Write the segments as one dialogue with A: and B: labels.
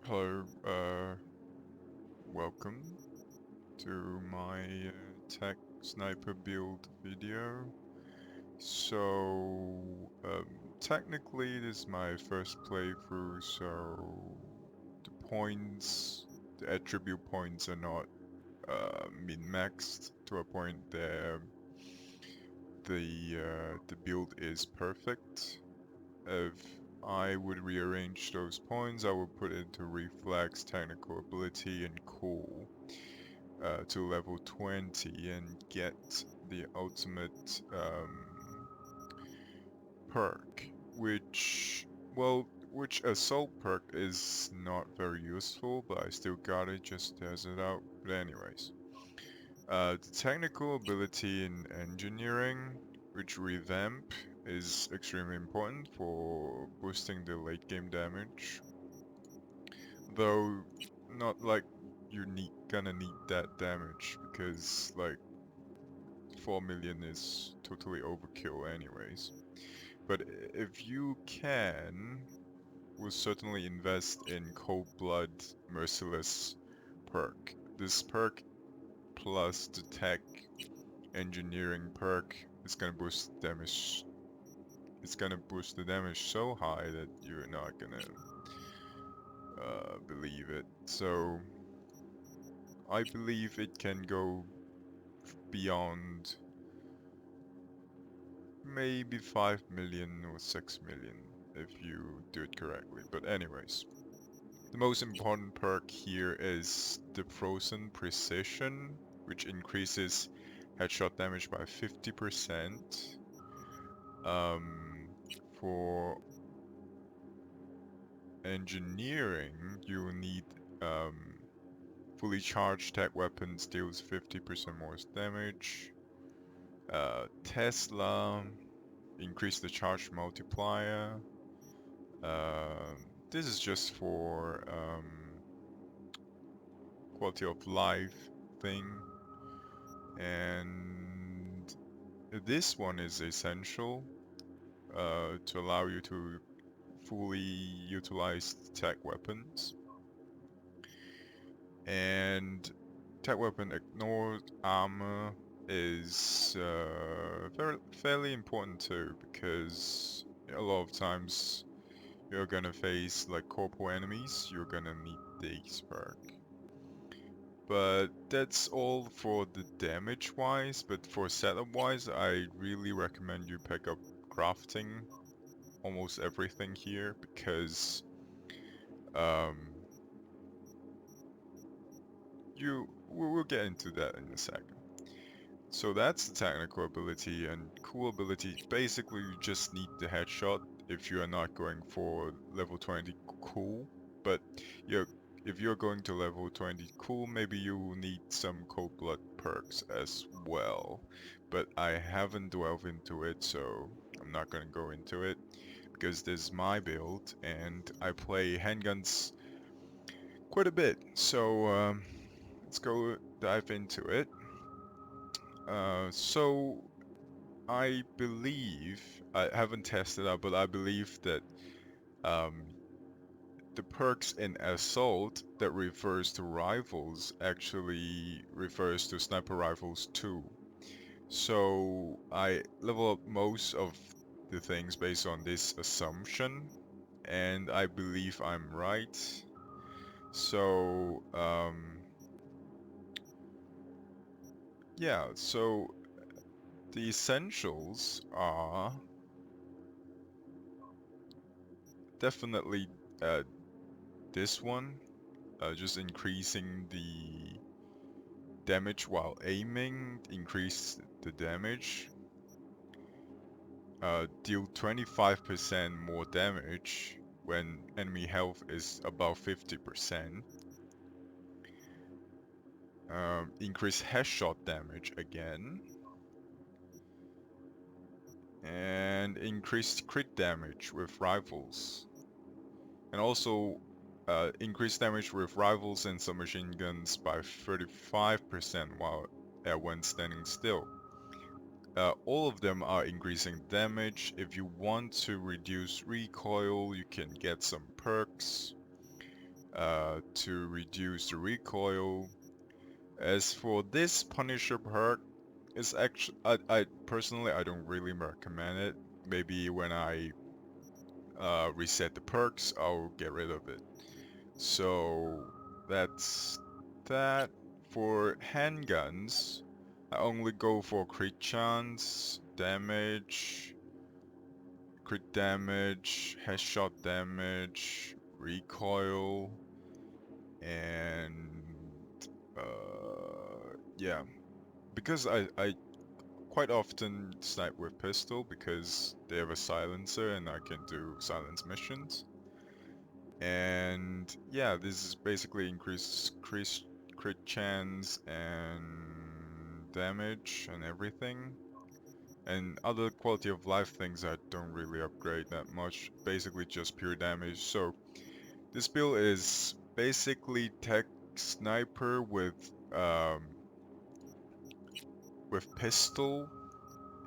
A: Hello, welcome to my tech sniper build video. So, technically this is my first playthrough, so the attribute points are not min-maxed to a point that the build is perfect. If I would rearrange those points, I would put into reflex, technical ability, and cool to level 20 and get the ultimate perk, which assault perk is not very useful, but I still got it just to test it out. But anyways, the technical ability in engineering, which revamp, is extremely important for boosting the late game damage. Though, not like gonna need that damage because like 4 million is totally overkill anyways. But if you can, will certainly invest in Cold Blood Merciless perk. This perk plus the tech engineering perk is gonna boost damage. It's gonna boost the damage so high that you're not gonna believe it. So I believe it can go beyond maybe 5 million or 6 million if you do it correctly. But anyways, the most important perk here is the Frozen Precision, which increases headshot damage by 50%. Um, for engineering, you will need fully charged tech weapons deals 50% more damage. Tesla, increase the charge multiplier. This is just for quality of life thing, and this one is essential to allow you to fully utilize tech weapons. And tech weapon ignored armor is fairly important too, because a lot of times you're gonna face like corporal enemies, you're gonna need these perk. But that's all for the damage wise, but for setup wise, I really recommend you pick up crafting almost everything here because um, we'll get into that in a second. So that's the technical ability, and cool ability. Basically, you just need the headshot if you are not going for level 20 cool. But you if you're going to level 20 cool, maybe you will need some cold blood perks as well. But I haven't delved into it, so I'm not gonna go into it because this is my build, and I play handguns quite a bit. So let's go dive into it. So I believe I haven't tested out, but I believe that um, the perks in assault that refers to rifles actually refers to sniper rifles too. So I level up most of the things based on this assumption, and I believe I'm right. So yeah, so the essentials are definitely uh, this one, just increasing the damage while aiming, increase the damage, deal 25% more damage when enemy health is above 50%, increase headshot damage again, and increased crit damage with rifles. And also increase damage with rifles and submachine guns by 35% when standing still. All of them are increasing damage. If you want to reduce recoil, you can get some perks. to reduce the recoil. As for this Punisher perk, it's actually I personally I don't really recommend it. Maybe when I reset the perks, I'll get rid of it. So that's that. For handguns, I only go for crit damage, headshot damage, recoil, and yeah. Because I quite often snipe with pistol because they have a silencer and I can do silence missions. And yeah, this is basically increased crit chance and damage and everything. And other quality of life things I don't really upgrade that much, basically just pure damage. So this build is basically tech sniper with pistol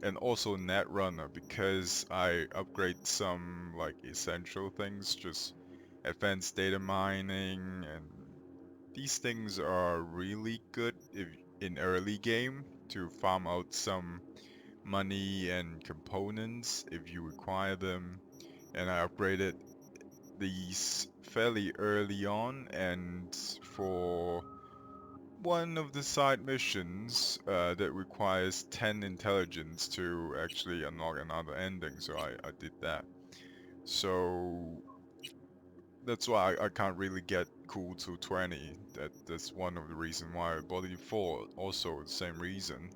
A: and also netrunner because I upgrade some like essential things, just advanced data mining, and these things are really good if in early game to farm out some money and components if you require them. And I upgraded these fairly early on, and for one of the side missions that requires 10 intelligence to actually unlock another ending, so I did that. So that's why I can't really get cool to 20. That's one of the reasons why I bought it 4. Also, the same reason.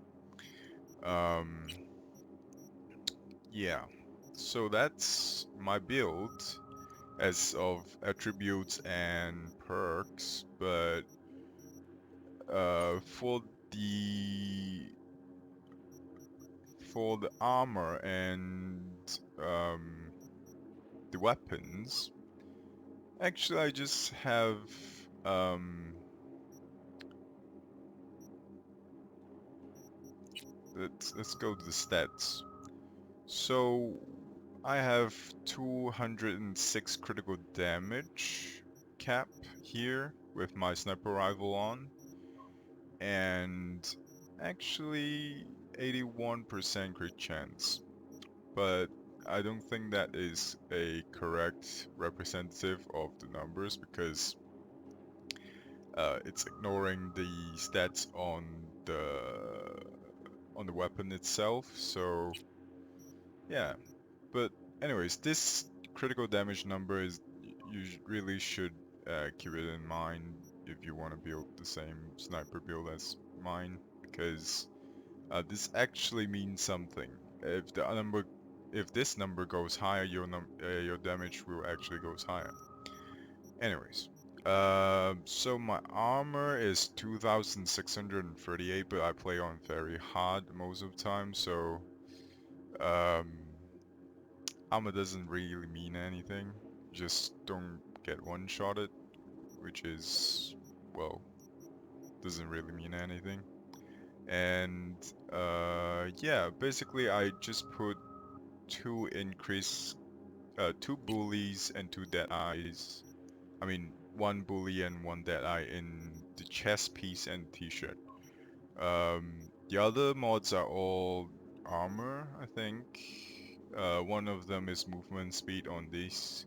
A: Um, yeah. So that's my build as of attributes and perks, but for the armor and the weapons, actually I just have um, let's go to the stats. So I have 206 critical damage cap here with my sniper rifle on, and actually 81% crit chance. But I don't think that is a correct representative of the numbers because it's ignoring the stats on the weapon itself. So yeah, but anyways, this critical damage number is you really should keep it in mind if you want to build the same sniper build as mine, because this actually means something. If the number, if this number goes higher, your damage will actually goes higher. Anyways, so my armor is 2,638, but I play on very hard most of the time, so um, armor doesn't really mean anything. Just don't get one-shotted, which is, well, doesn't really mean anything. And yeah, basically I just put two bullies and two dead eyes. I mean, one bully and one dead eye in the chest piece and t-shirt. The other mods are all armor, I think. One of them is movement speed on this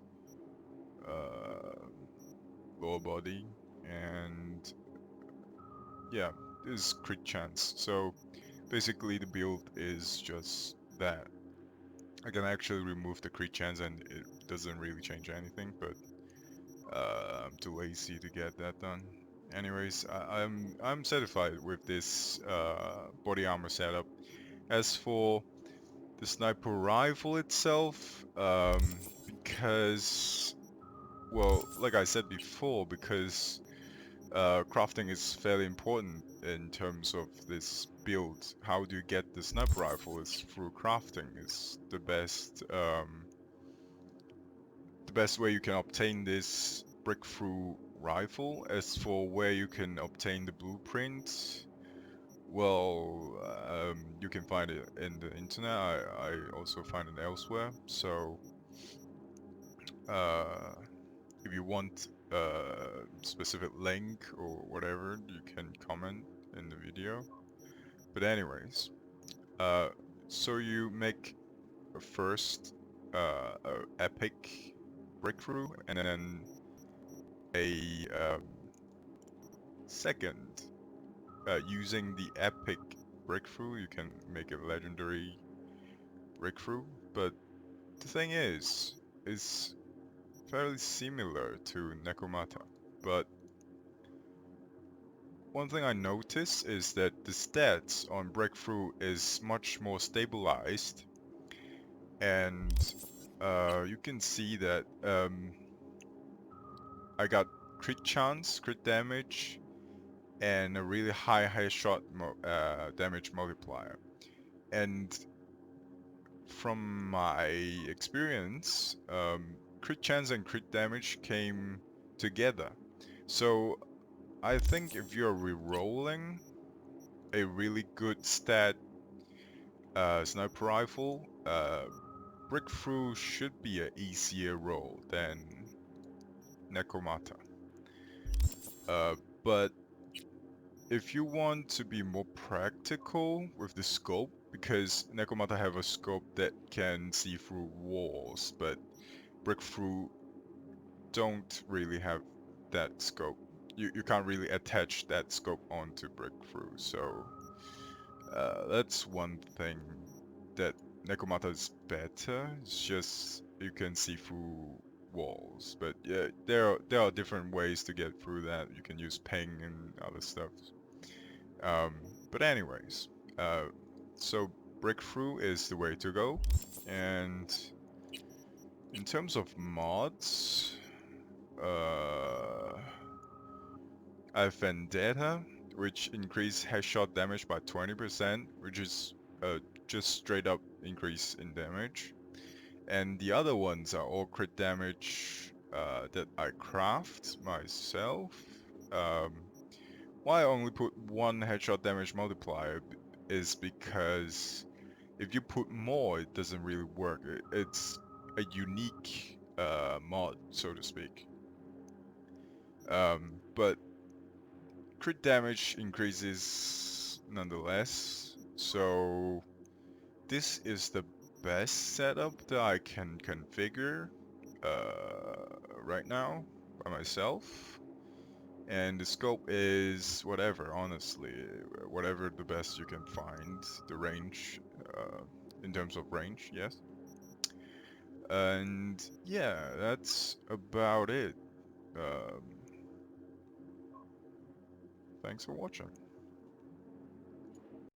A: uh, lower body, and yeah, this is crit chance. So basically, the build is just that. I can actually remove the crit chance, and it doesn't really change anything, but I'm too lazy to get that done. Anyways, I'm satisfied with this body armor setup. As for the sniper rifle itself, because, well, like I said before, because crafting is fairly important in terms of this build. How do you get the sniper rifle? Is through crafting. Is the best way you can obtain this breakthrough rifle. As for where you can obtain the blueprint, well, you can find it in the internet. I also find it elsewhere. So, uh, if you want specific link or whatever, you can comment in the video. But anyways, so you make a first epic breakthrough, and then a second, using the epic breakthrough, you can make a legendary breakthrough. But the thing is, it's fairly similar to Nekomata. But one thing I noticed is that the stats on breakthrough is much more stabilized, and you can see that I got crit chance, crit damage, and a really high headshot damage multiplier. And from my experience, crit chance and crit damage came together. So I think if you're re-rolling a really good stat sniper rifle, breakthrough should be an easier roll than Nekomata. But if you want to be more practical with the scope, because Nekomata have a scope that can see through walls, but breakthrough don't really have that scope. You can't really attach that scope onto breakthrough, so that's one thing that Nekomata is better. It's just you can see through walls, but yeah, there are different ways to get through that. You can use ping and other stuff. But anyways, so breakthrough is the way to go. And in terms of mods, I have Vendetta, which increase headshot damage by 20%, which is just straight up increase in damage. And the other ones are all crit damage that I craft myself. Why I only put one headshot damage multiplier is because if you put more, it doesn't really work. It's a unique mod, so to speak. But crit damage increases nonetheless, so this is the best setup that I can configure right now by myself. And the scope is whatever, honestly, whatever the best you can find. The range, in terms of range, yes. And yeah, that's about it. Um, Thanks for watching.